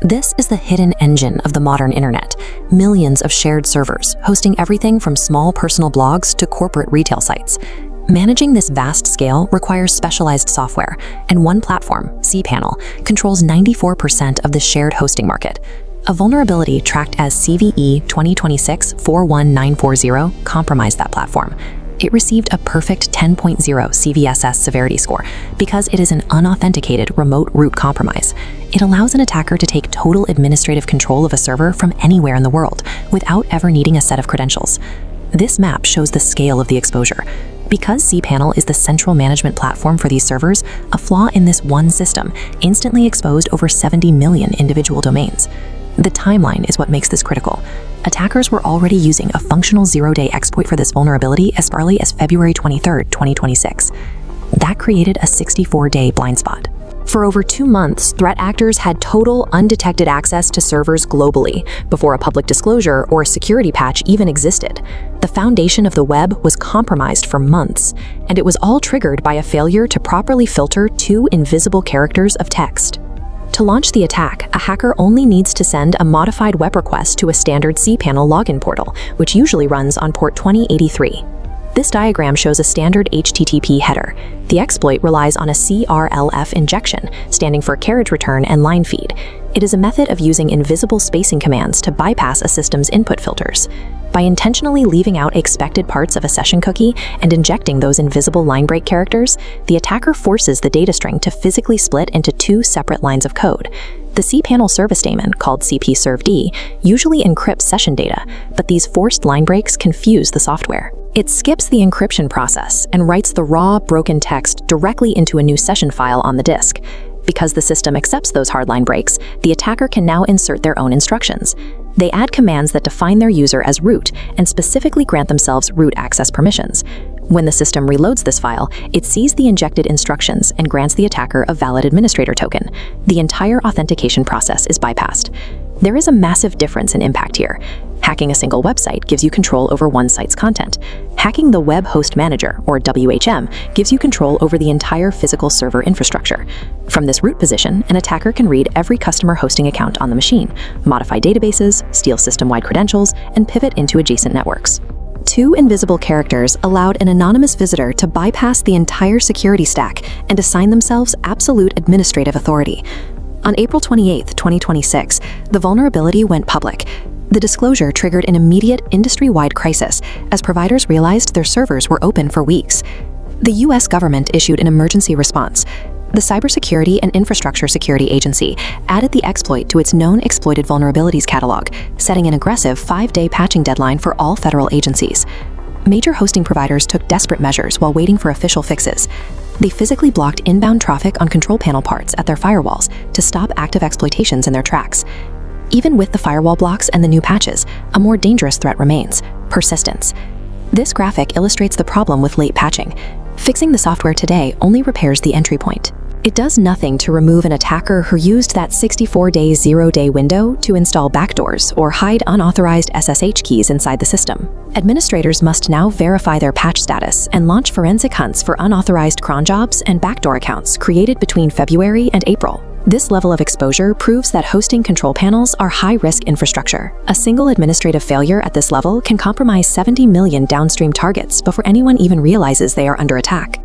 This is the hidden engine of the modern internet. Millions of shared servers, hosting everything from small personal blogs to corporate retail sites. Managing this vast scale requires specialized software, and one platform, cPanel, controls 94% of the shared hosting market. A vulnerability tracked as CVE-2026-41940 compromised that platform. It received a perfect 10.0 CVSS severity score because it is an unauthenticated remote root compromise. It allows an attacker to take total administrative control of a server from anywhere in the world without ever needing a set of credentials. This map shows the scale of the exposure. Because cPanel is the central management platform for these servers, a flaw in this one system instantly exposed over 70 million individual domains. The timeline is what makes this critical. Attackers were already using a functional zero-day exploit for this vulnerability as early as February 23, 2026. That created a 64-day blind spot. For over 2 months, threat actors had total undetected access to servers globally before a public disclosure or a security patch even existed. The foundation of the web was compromised for months, and it was all triggered by a failure to properly filter 2 invisible characters of text. To launch the attack, a hacker only needs to send a modified web request to a standard cPanel login portal, which usually runs on port 2083. This diagram shows a standard HTTP header. The exploit relies on a CRLF injection, standing for carriage return and line feed. It is a method of using invisible spacing commands to bypass a system's input filters. By intentionally leaving out expected parts of a session cookie and injecting those invisible line break characters, the attacker forces the data string to physically split into 2 separate lines of code. The cPanel service daemon, called cpservd, usually encrypts session data, but these forced line breaks confuse the software. It skips the encryption process and writes the raw, broken text directly into a new session file on the disk. Because the system accepts those hardline breaks, the attacker can now insert their own instructions. They add commands that define their user as root and specifically grant themselves root access permissions. When the system reloads this file, it sees the injected instructions and grants the attacker a valid administrator token. The entire authentication process is bypassed. There is a massive difference in impact here. Hacking a single website gives you control over one site's content. Hacking the Web Host Manager, or WHM, gives you control over the entire physical server infrastructure. From this root position, an attacker can read every customer hosting account on the machine, modify databases, steal system-wide credentials, and pivot into adjacent networks. 2 invisible characters allowed an anonymous visitor to bypass the entire security stack and assign themselves absolute administrative authority. On April 28, 2026, the vulnerability went public. The disclosure triggered an immediate industry-wide crisis as providers realized their servers were open for weeks. The US government issued an emergency response. The Cybersecurity and Infrastructure Security Agency added the exploit to its known exploited vulnerabilities catalog, setting an aggressive 5-day patching deadline for all federal agencies. Major hosting providers took desperate measures while waiting for official fixes. They physically blocked inbound traffic on control panel parts at their firewalls to stop active exploitations in their tracks. Even with the firewall blocks and the new patches, a more dangerous threat remains: persistence. This graphic illustrates the problem with late patching. Fixing the software today only repairs the entry point. It does nothing to remove an attacker who used that 64-day zero-day window to install backdoors or hide unauthorized SSH keys inside the system. Administrators must now verify their patch status and launch forensic hunts for unauthorized cron jobs and backdoor accounts created between February and April. This level of exposure proves that hosting control panels are high-risk infrastructure. A single administrative failure at this level can compromise 70 million downstream targets before anyone even realizes they are under attack.